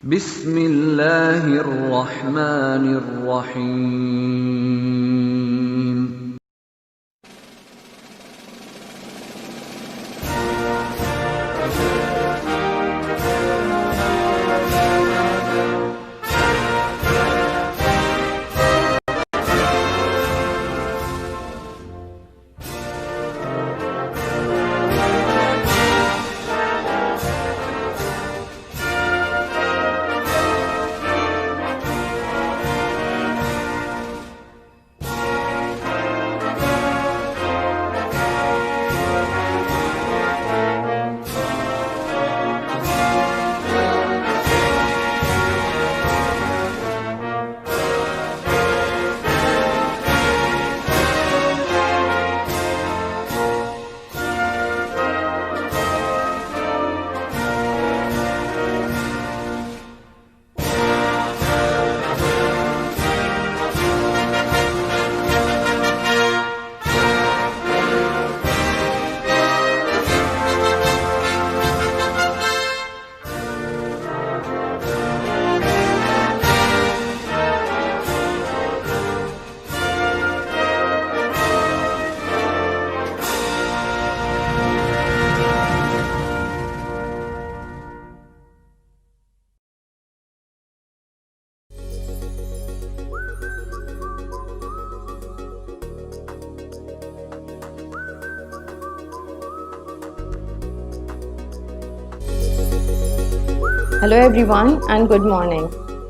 بسم الله الرحمن الرحيم. Hello everyone and good morning.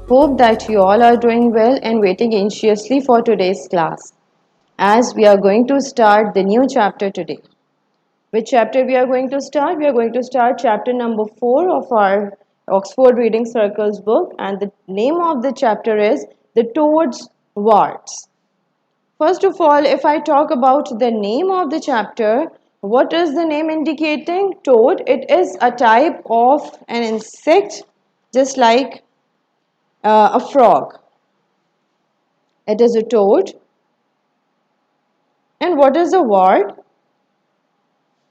Hope that you all are doing well and waiting anxiously for today's class as we are going to start the new chapter today. Which chapter we are going to start? We are going to start chapter number 4 of our Oxford Reading Circles book, and the name of the chapter is The Toad's Warts. First of all, if I talk about the name of the chapter, what is the name indicating? Toad. It is a type of an insect just like a frog. It is a toad. And what is a wart?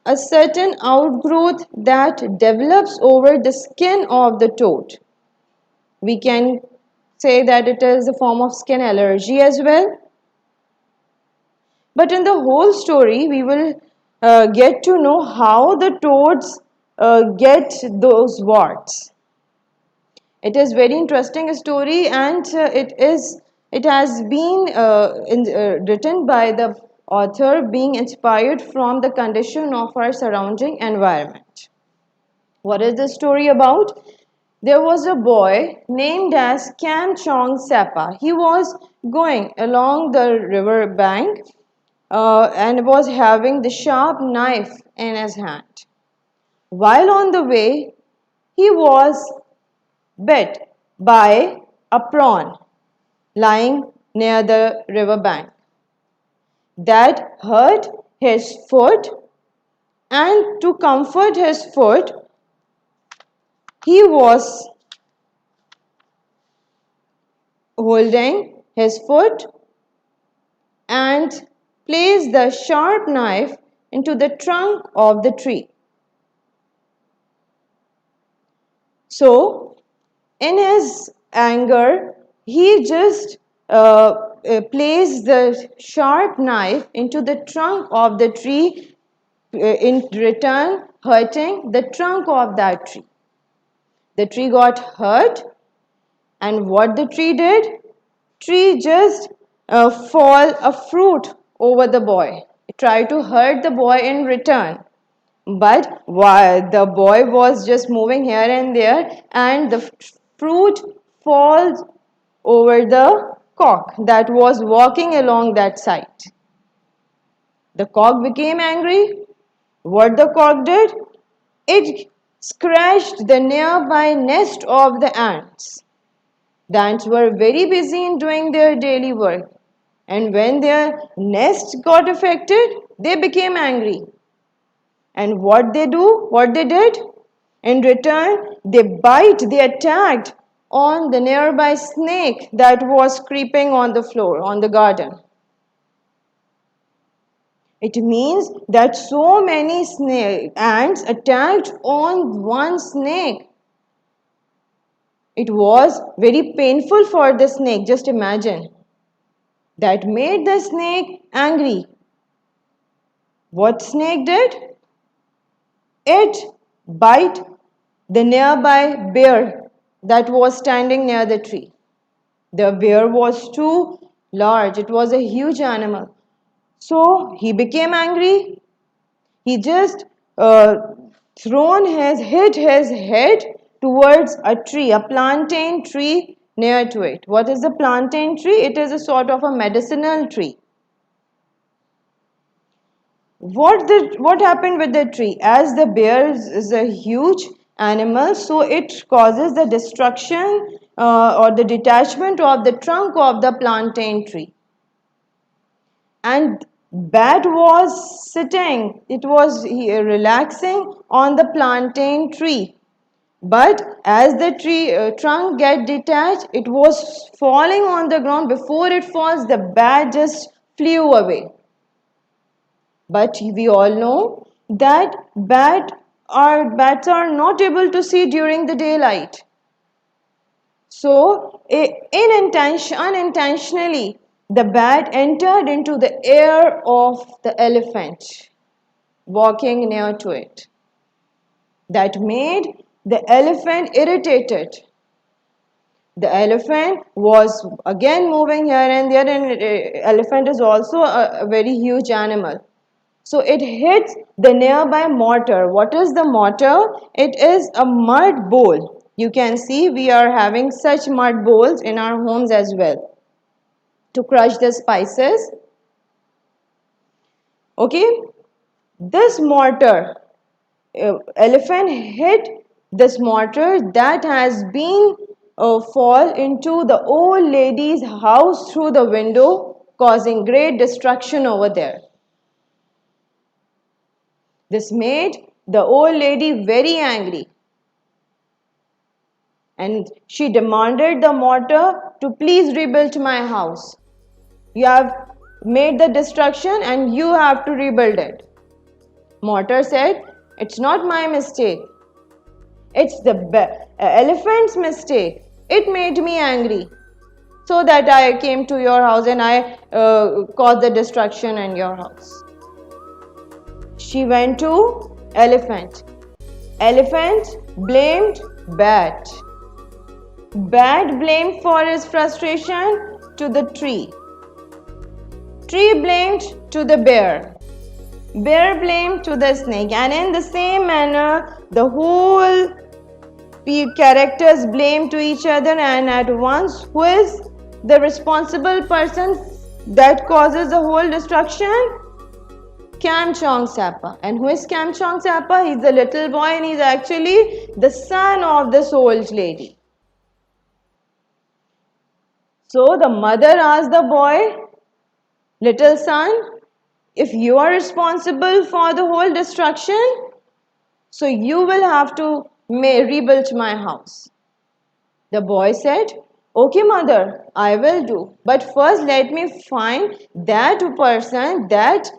A certain outgrowth that develops over the skin of the toad. We can say that it is a form of skin allergy as well. But in the whole story, we will get to know how the toads get those warts. It is very interesting story, and it has been written by the author being inspired from the condition of our surrounding environment. What is the story about? There was a boy named as Kam Chong Sapa. He was going along the river bank and was having the sharp knife in his hand. While on the way, he was bit by a prawn lying near the river bank. That hurt his foot, and to comfort his foot, he was holding his foot and placed the sharp knife into the trunk of the tree. So, in his anger, he just placed the sharp knife into the trunk of the tree, in return hurting the trunk of that tree. The tree got hurt, and what the tree did? Tree just fall a fruit over the boy. It tried to hurt the boy in return. But while the boy was just moving here and there, and the fruit falls over the cock that was walking along that side. The cock became angry. What the cock did? It scratched the nearby nest of the ants. The ants were very busy in doing their daily work, and when their nest got affected, they became angry. And what they did? In return, they attacked on the nearby snake that was creeping on the floor, on the garden. It means that so many ants attacked on one snake. It was very painful for the snake, just imagine. That made the snake angry. What snake did? It bite the nearby bear that was standing near the tree. The bear was too large. It was a huge animal. So he became angry. He just hit his head towards a tree, a plantain tree near to it. What is a plantain tree? It is a sort of a medicinal tree. What happened with the tree? As the bear is a huge animal, so it causes the destruction or the detachment of the trunk of the plantain tree. And bat was sitting, it was relaxing on the plantain tree. But as the tree trunk get detached, it was falling on the ground. Before it falls, the bat just flew away. But we all know that bats are not able to see during the daylight. So, unintentionally, the bat entered into the ear of the elephant walking near to it. That made the elephant irritated. The elephant was again moving here and there, and elephant is also a very huge animal. So it hits the nearby mortar. What is the mortar? It is a mud bowl. You can see we are having such mud bowls in our homes as well to crush the spices. Okay, this mortar, elephant hit this mortar that has been fall into the old lady's house through the window, causing great destruction over there. This made the old lady very angry, and she demanded the mortar to please rebuild my house. You have made the destruction and you have to rebuild it. Mortar said, "It's not my mistake. It's the elephant's mistake. It made me angry. So that I came to your house and I caused the destruction in your house." She went to elephant. Elephant blamed bat. Bat blamed for his frustration to the tree. Tree blamed to the bear. Bear blamed to the snake. And in the same manner, the whole characters blame to each other, and at once, who is the responsible person that causes the whole destruction? Kamchong Sapa. And who is Kamchong Sapa? He's a little boy and he's actually the son of this old lady. So the mother asked the boy, "Little son, if you are responsible for the whole destruction, so you will have to rebuild my house." The boy said, "Okay, mother, I will do. But first let me find that person, that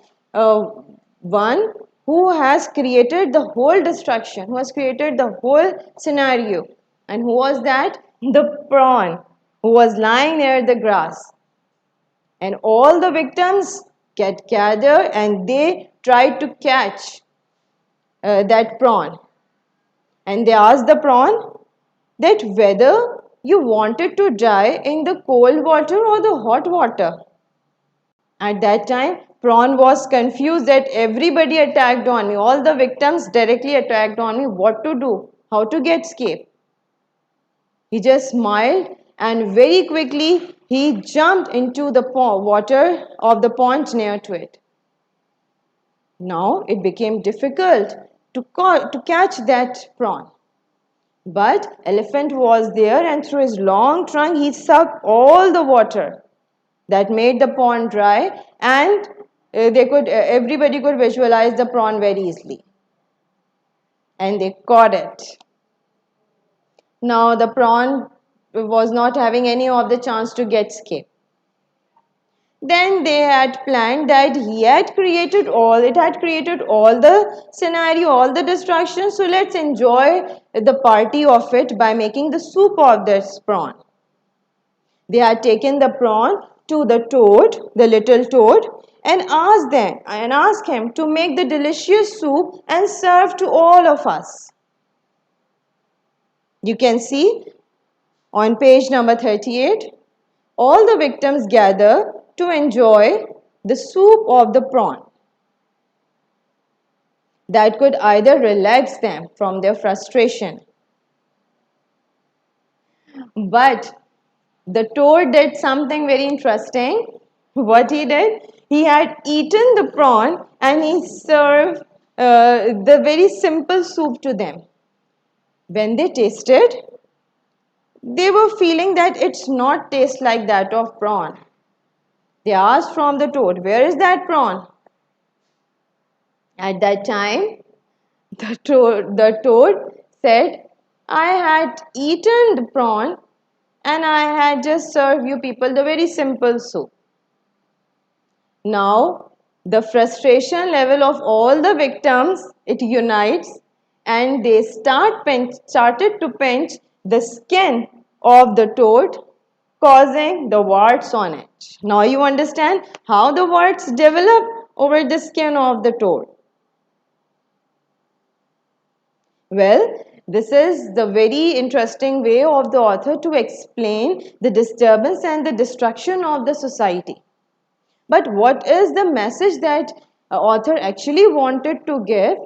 one who has created the whole destruction, who has created the whole scenario." And who was that? The prawn, who was lying near the grass. And all the victims get gathered and they try to catch that prawn. And they asked the prawn that whether you wanted to die in the cold water or the hot water. At that time, prawn was confused that everybody attacked on me. All the victims directly attacked on me. What to do? How to get escape? He just smiled and very quickly he jumped into the water of the pond near to it. Now it became difficult to catch that prawn. But elephant was there, and through his long trunk he sucked all the water that made the pond dry, and everybody could visualize the prawn very easily. And they caught it. Now the prawn was not having any of the chance to get escape. Then they had planned that it had created all the scenario, all the destruction. So let's enjoy the party of it by making the soup of this prawn. They had taken the prawn to the toad, the little toad, and asked him to make the delicious soup and serve to all of us. You can see on page number 38, all the victims gather to enjoy the soup of the prawn that could either relax them from their frustration. But the toad did something very interesting. What he did? He had eaten the prawn and he served the very simple soup to them. When they tasted, they were feeling that it's not taste like that of prawn. They asked from the toad, where is that prawn? At that time, the toad said, I had eaten the prawn and I had just served you people the very simple soup. Now, the frustration level of all the victims, it unites and they started to pinch the skin of the toad, causing the warts on it. Now you understand how the warts develop over the skin of the toad. Well, this is the very interesting way of the author to explain the disturbance and the destruction of the society. But what is the message that author actually wanted to give?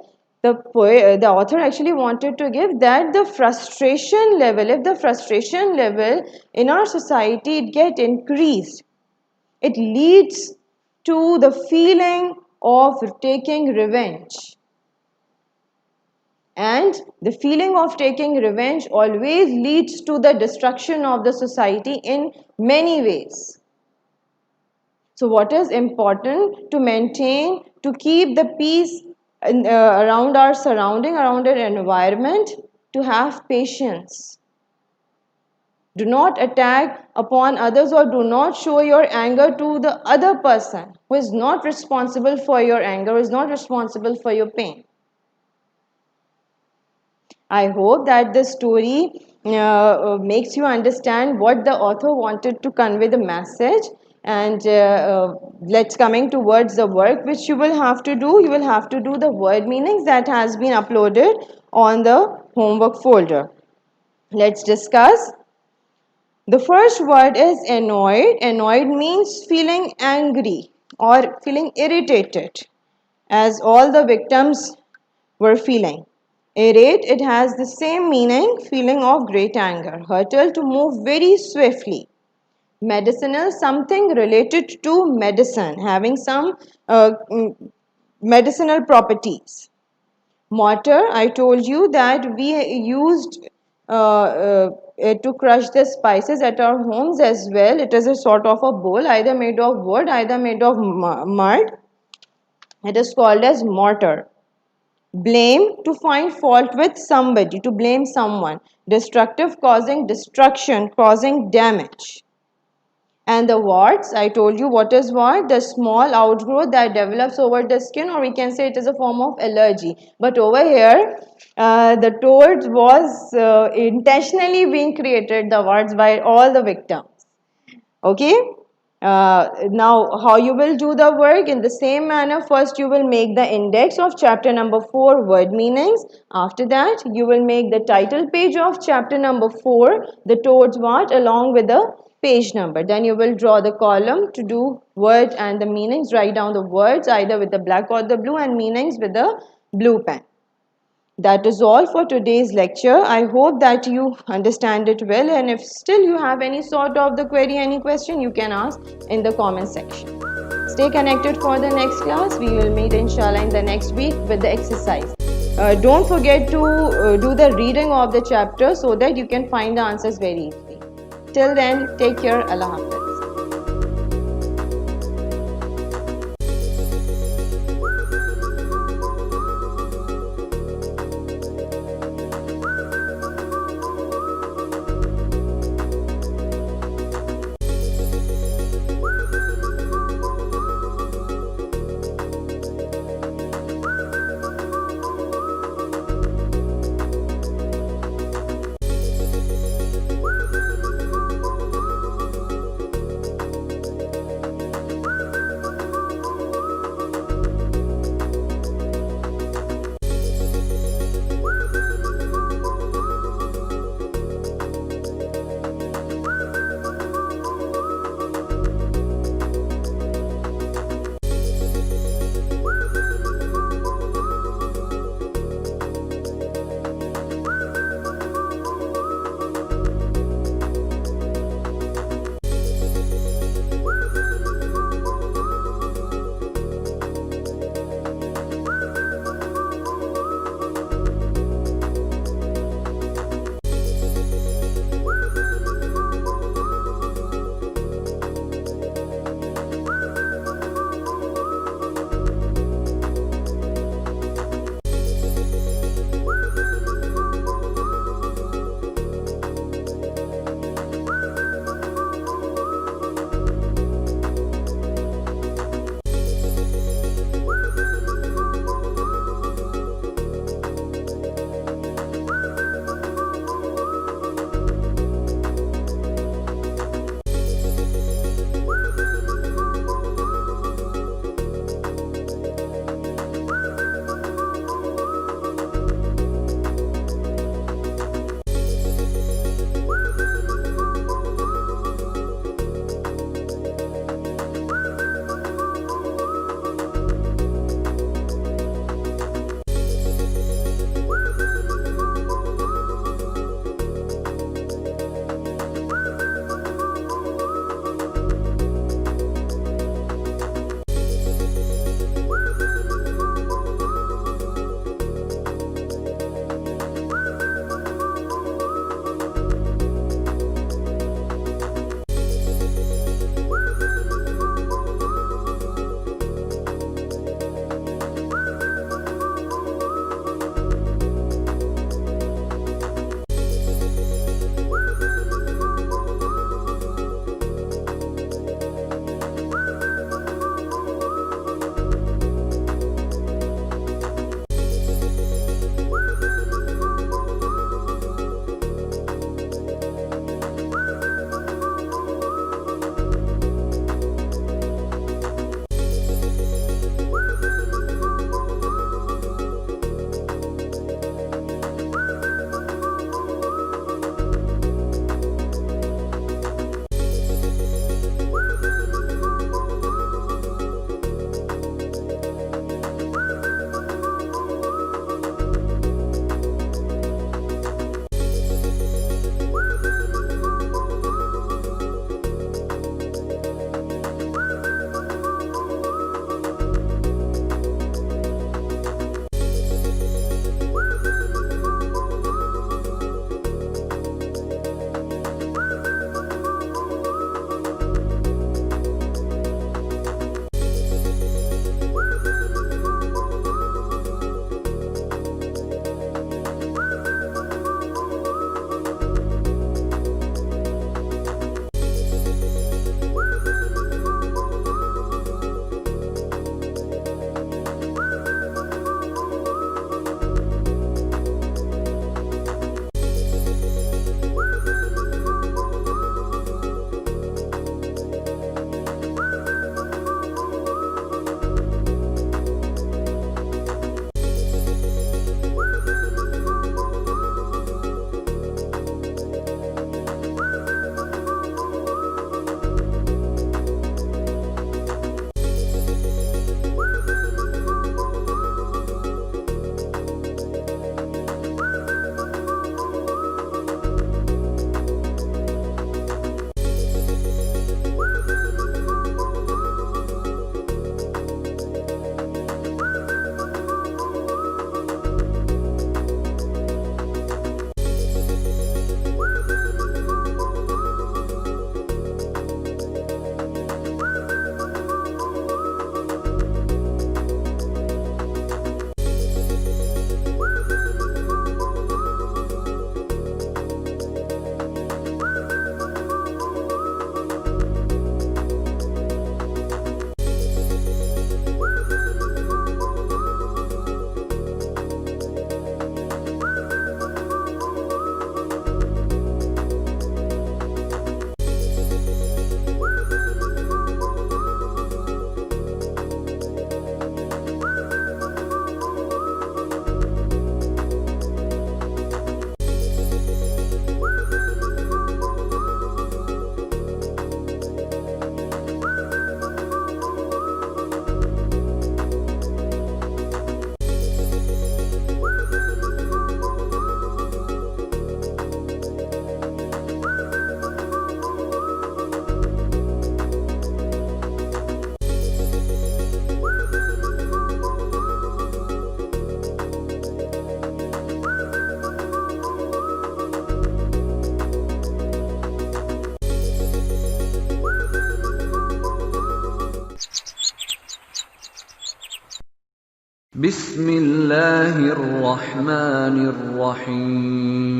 The author actually wanted to give that the frustration level, if the frustration level in our society it get increased, it leads to the feeling of taking revenge. And the feeling of taking revenge always leads to the destruction of the society in many ways. So what is important to maintain, to keep the peace around our surrounding, around our environment, to have patience. Do not attack upon others or do not show your anger to the other person who is not responsible for your anger, who is not responsible for your pain. I hope that this story makes you understand what the author wanted to convey the message. And let's coming towards the work which you will have to do. You will have to do the word meanings that has been uploaded on the homework folder. Let's discuss. The first word is annoyed. Annoyed means feeling angry or feeling irritated, as all the victims were feeling. Irate, it has the same meaning, feeling of great anger. Hurtle, to move very swiftly. Medicinal, something related to medicine, having some medicinal properties. Mortar, I told you that we used to crush the spices at our homes as well. It is a sort of a bowl, either made of wood, either made of mud. It is called as mortar. Blame, to find fault with somebody, to blame someone. Destructive, causing destruction, causing damage. And the warts, I told you what is wart, the small outgrowth that develops over the skin, or we can say it is a form of allergy. But over here, the toad was intentionally being created, the warts, by all the victims. Okay? Now, how you will do the work? In the same manner, first you will make the index of chapter number 4, word meanings. After that, you will make the title page of chapter number 4, the toad's what, along with the page number. Then you will draw the column to do word and the meanings. Write down the words either with the black or the blue and meanings with the blue pen. That is all for today's lecture. I hope that you understand it well, and if still you have any sort of the query, any question, you can ask in the comment section. Stay connected for the next class. We will meet inshallah in the next week with the exercise. Don't forget to do the reading of the chapter so that you can find the answers very easily. Till then, take care. Allah Hafiz. بسم الله الرحمن الرحيم.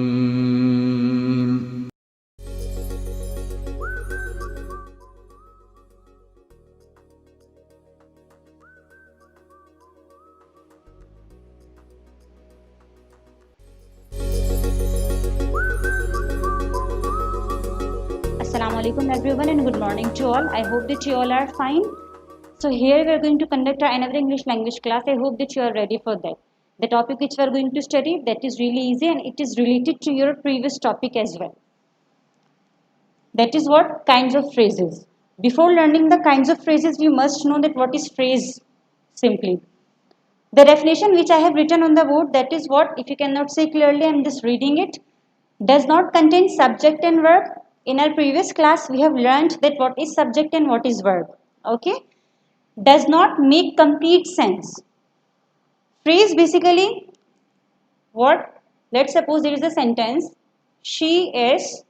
Assalamu alaikum everyone and good morning to all. I hope that you all are fine. So here we are going to conduct our another English language class. I hope that you are ready for that. The topic which we are going to study, that is really easy and it is related to your previous topic as well. That is what? Kinds of phrases. Before learning the kinds of phrases, we must know that what is phrase simply. The definition which I have written on the board, that is what? If you cannot say clearly, I am just reading it. Does not contain subject and verb. In our previous class, we have learned that what is subject and what is verb. Okay? Does not make complete sense. Phrase basically what? Let's suppose there is a sentence. She is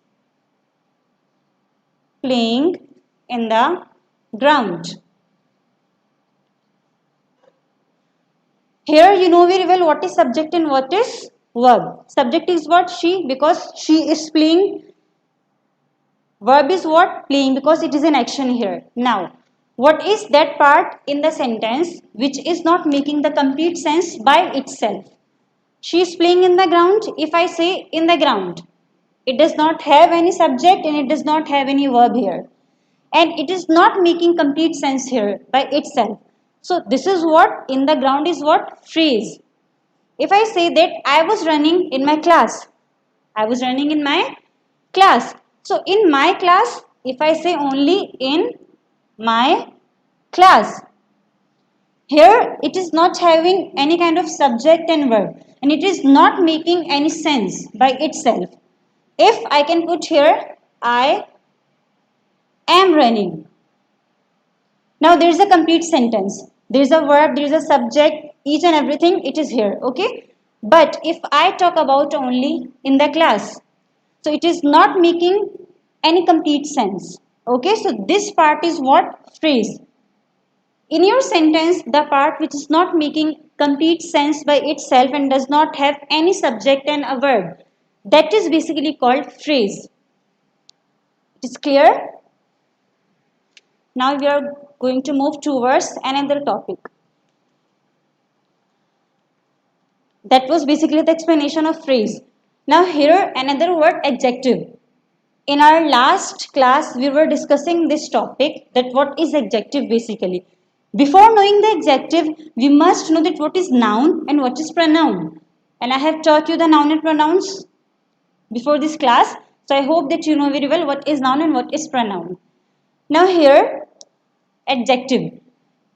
playing in the ground. Here you know very well what is subject and what is verb. Subject is what? She, because she is playing. Verb is what? Playing, because it is an action here. Now, what is that part in the sentence which is not making the complete sense by itself? She is playing in the ground. If I say in the ground, it does not have any subject and it does not have any verb here. And it is not making complete sense here by itself. So this is what? In the ground is what? Phrase. If I say that I was running in my class, I was running in my class. So in my class, if I say only in my class, here it is not having any kind of subject and verb and it is not making any sense by itself. If I can put here, I am running. Now there is a complete sentence. There is a verb, there is a subject, each and everything, it is here. Okay. But if I talk about only in the class, so it is not making any complete sense. Okay, so this part is what? Phrase. In your sentence, the part which is not making complete sense by itself and does not have any subject and a verb, that is basically called phrase. It is clear? Now we are going to move towards another topic. That was basically the explanation of phrase. Now here another word, adjective. In our last class, we were discussing this topic, that what is adjective basically. Before knowing the adjective, we must know that what is noun and what is pronoun. And I have taught you the noun and pronouns before this class. So I hope that you know very well what is noun and what is pronoun. Now here, adjective.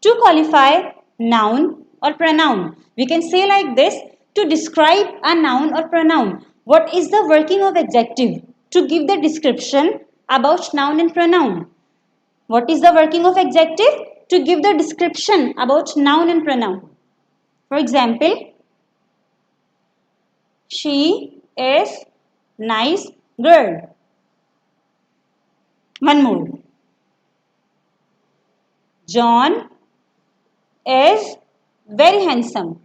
To qualify noun or pronoun, we can say like this, to describe a noun or pronoun. What is the working of adjective? To give the description about noun and pronoun. What is the working of adjective? To give the description about noun and pronoun. For example, she is nice girl. One more. John is very handsome.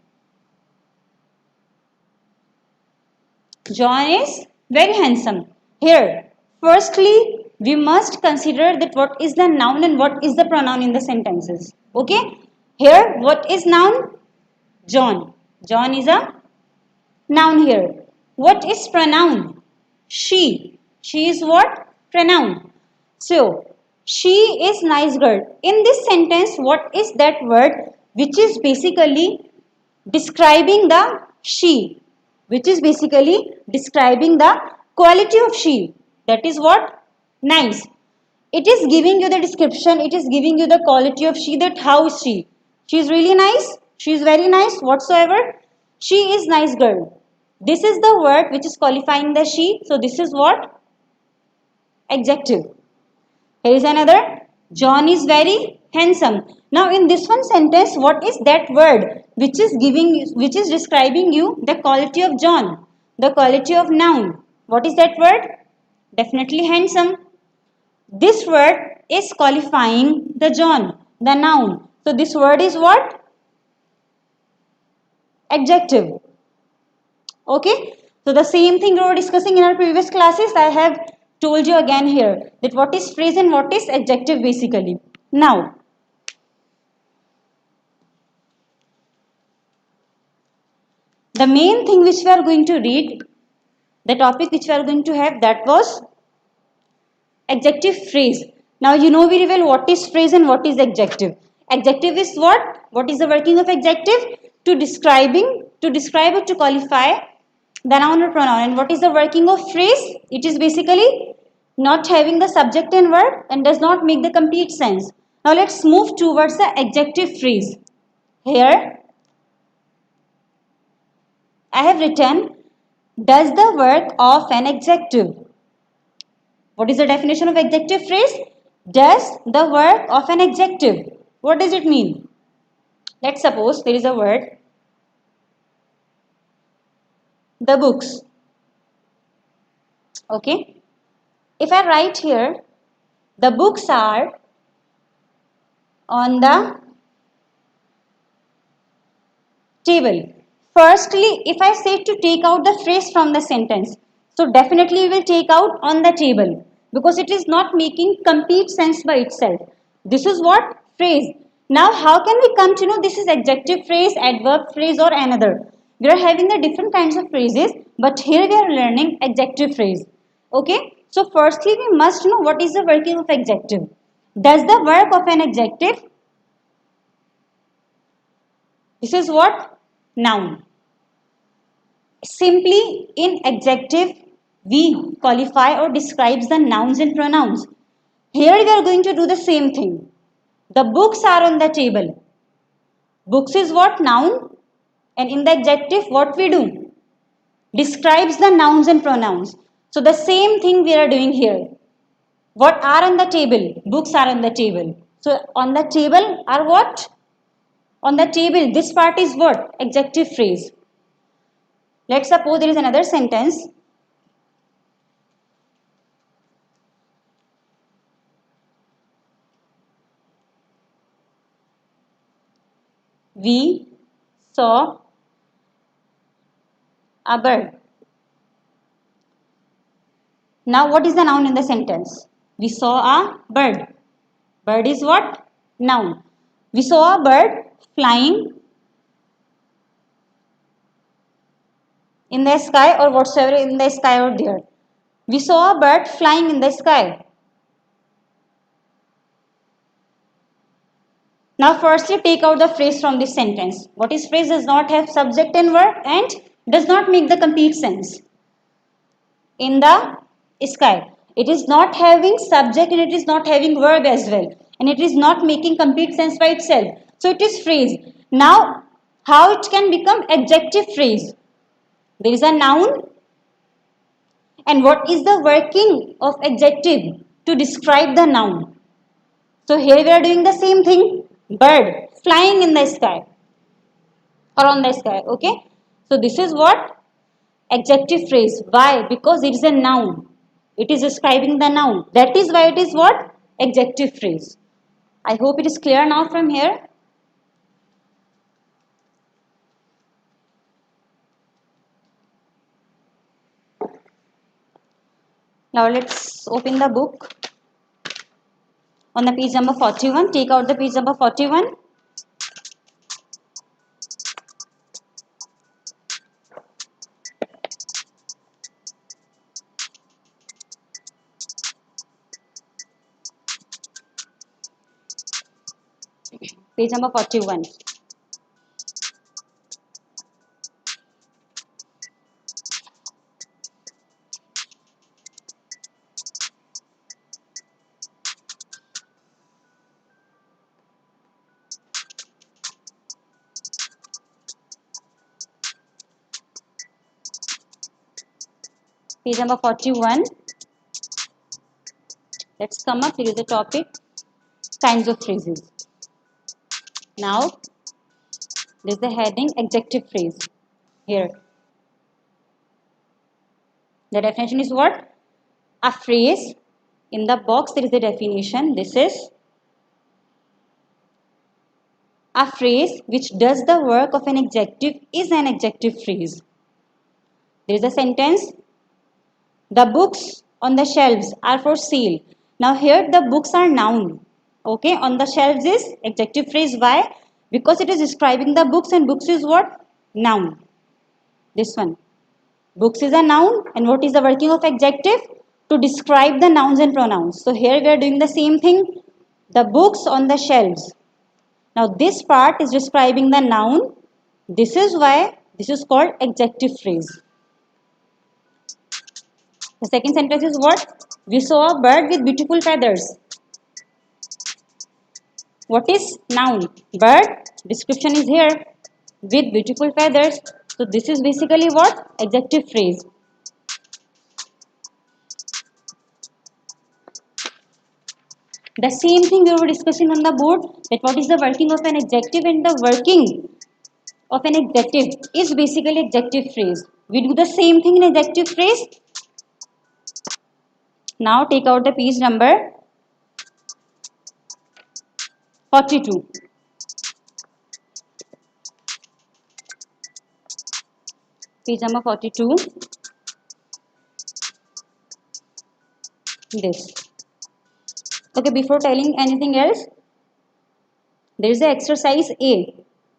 John is very handsome. Here, firstly, we must consider that what is the noun and what is the pronoun in the sentences. Okay? Here, what is noun? John. John is a noun here. What is pronoun? She. She is what? Pronoun. So, she is nice girl. In this sentence, what is that word which is basically describing the she? Which is basically describing the quality of she. That is what? Nice. It is giving you the description, it is giving you the quality of she, that how is she? She is really nice, she is very nice, whatsoever. She is nice girl. This is the word which is qualifying the she. So this is what? Adjective. Here is another. John is very handsome. Now in this one sentence, what is that word which is describing you the quality of John, the quality of noun? What is that word? Definitely handsome. This word is qualifying the John, the noun. So this word is what? Adjective. Okay, so the same thing we were discussing in our previous classes, I have told you again here that what is phrase and what is adjective basically. Now, the main thing which we are going to read, the topic which we are going to have, that was adjective phrase. Now you know very well what is phrase and what is adjective. Adjective is what? What is the working of adjective? To describe or to qualify the noun or pronoun. And what is the working of phrase? It is basically not having the subject and verb and does not make the complete sense. Now let's move towards the adjective phrase. Here I have written, does the work of an adjective. What is the definition of adjective phrase? Does the work of an adjective. What does it mean? Let's suppose there is a word, the books. Okay. If I write here, the books are on the table. Firstly, if I say to take out the phrase from the sentence, so definitely we will take out on the table because it is not making complete sense by itself. This is what? Phrase. Now, how can we come to know this is adjective phrase, adverb phrase or another? We are having the different kinds of phrases, but here we are learning adjective phrase. Okay. So, firstly, we must know what is the working of adjective. Does the work of an adjective? This is what? Noun. Simply in adjective, we qualify or describes the nouns and pronouns. Here we are going to do the same thing. The books are on the table. Books is what? Noun. And in the adjective, what we do? Describes the nouns and pronouns. So the same thing we are doing here. What are on the table? Books are on the table. So on the table are what? On the table, this part is what? Adjective phrase. Let's suppose there is another sentence. We saw a bird. Now what is the noun in the sentence? We saw a bird. Bird is what? Noun. We saw a bird flying in the sky or whatsoever in the sky or there. We saw a bird flying in the sky. Now firstly take out the phrase from this sentence. What is phrase? Does not have subject and verb and does not make the complete sense. In the sky. It is not having subject and it is not having verb as well. And it is not making complete sense by itself. So it is phrase. Now how it can become adjective phrase? There is a noun. And what is the working of adjective? To describe the noun. So here we are doing the same thing. Bird flying in the sky or on the sky. Okay. So this is what? Adjective phrase. Why? Because it is a noun. It is describing the noun. That is why it is what? Adjective phrase. I hope it is clear now from here. Now let's open the book. On the page number 41, take out the page number 41. Page number 41. Page number 41. Let's come up. Here is the topic. Kinds of phrases. Now, there is the heading adjective phrase. Here. The definition is what? A phrase. In the box there is the definition. This is A phrase which does the work of an adjective is an adjective phrase. There is a sentence, the books on the shelves are for sale. Now here the books are noun. Okay, on the shelves is adjective phrase. Why? Because it is describing the books, and books is what? Noun. This one. Books is a noun, and what is the working of adjective? To describe the nouns and pronouns. So here we are doing the same thing. The books on the shelves. Now this part is describing the noun. This is why this is called adjective phrase. The second sentence is what? We saw a bird with beautiful feathers. What is noun? Bird. Description is here. With beautiful feathers. So this is basically what? Adjective phrase. The same thing we were discussing on the board, that what is the working of an adjective, and the working of an adjective is basically adjective phrase. We do the same thing in adjective phrase. Now take out the page number 42. Page number 42. This. Okay, before telling anything else, there is the exercise A.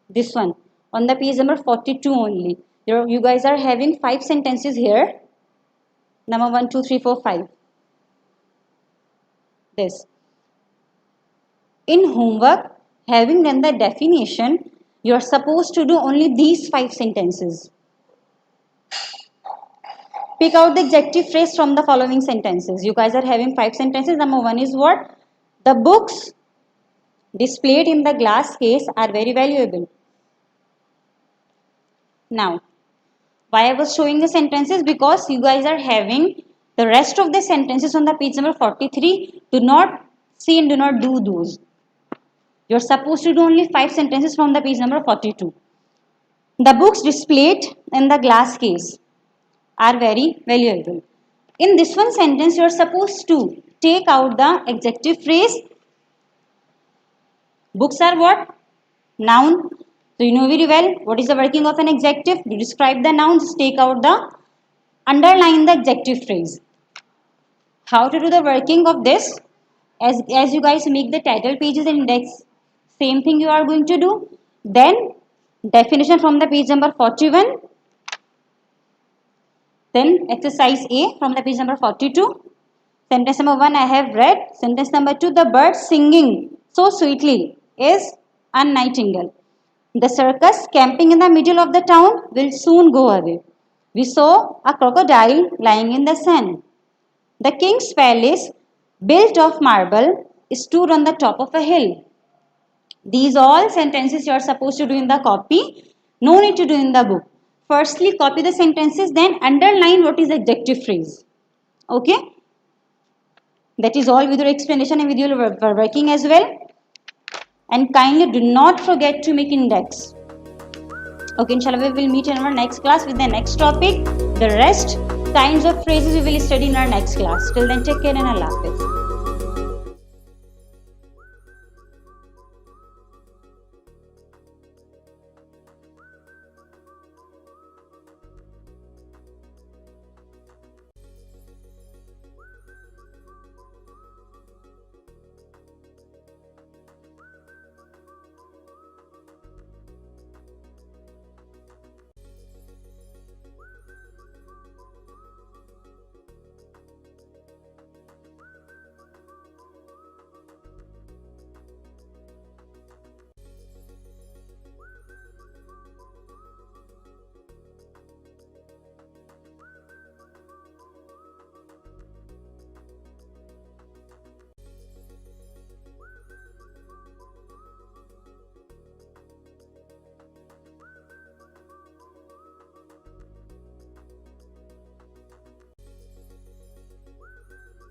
This one. On the page number 42 only. You guys are having 5 sentences here. Number 1, 2, 3, 4, 5. This. In homework, having done the definition, you are supposed to do only these 5 sentences. Pick out the adjective phrase from the following sentences. You guys are having 5 sentences. Number 1 is what? The books displayed in the glass case are very valuable. Now, why I was showing the sentences? Because you guys are having the rest of the sentences on the page number 43. Do not see and do not do those. You are supposed to do only 5 sentences from the page number 42. The books displayed in the glass case are very valuable. In this one sentence, you are supposed to take out the adjective phrase. Books are what? Noun. So you know very well what is the working of an adjective. To describe the noun, just take out the, underline the adjective phrase. How to do the working of this? As you guys make the title pages and index, same thing you are going to do. Then definition from the page number 41. Then exercise A from the page number 42. Sentence number 1 I have read. Sentence number 2, the bird singing so sweetly is a nightingale. The circus camping in the middle of the town will soon go away. We saw a crocodile lying in the sand. The king's palace, built of marble, stood on the top of a hill. These all sentences you are supposed to do in the copy. No need to do in the book. Firstly, copy the sentences, then underline what is the adjective phrase. Okay? That is all with your explanation and with your working as well. And kindly do not forget to make index. Okay, inshallah, we will meet in our next class with the next topic. The rest kinds of phrases we will study in our next class. Till then, take care and Allah Hafiz.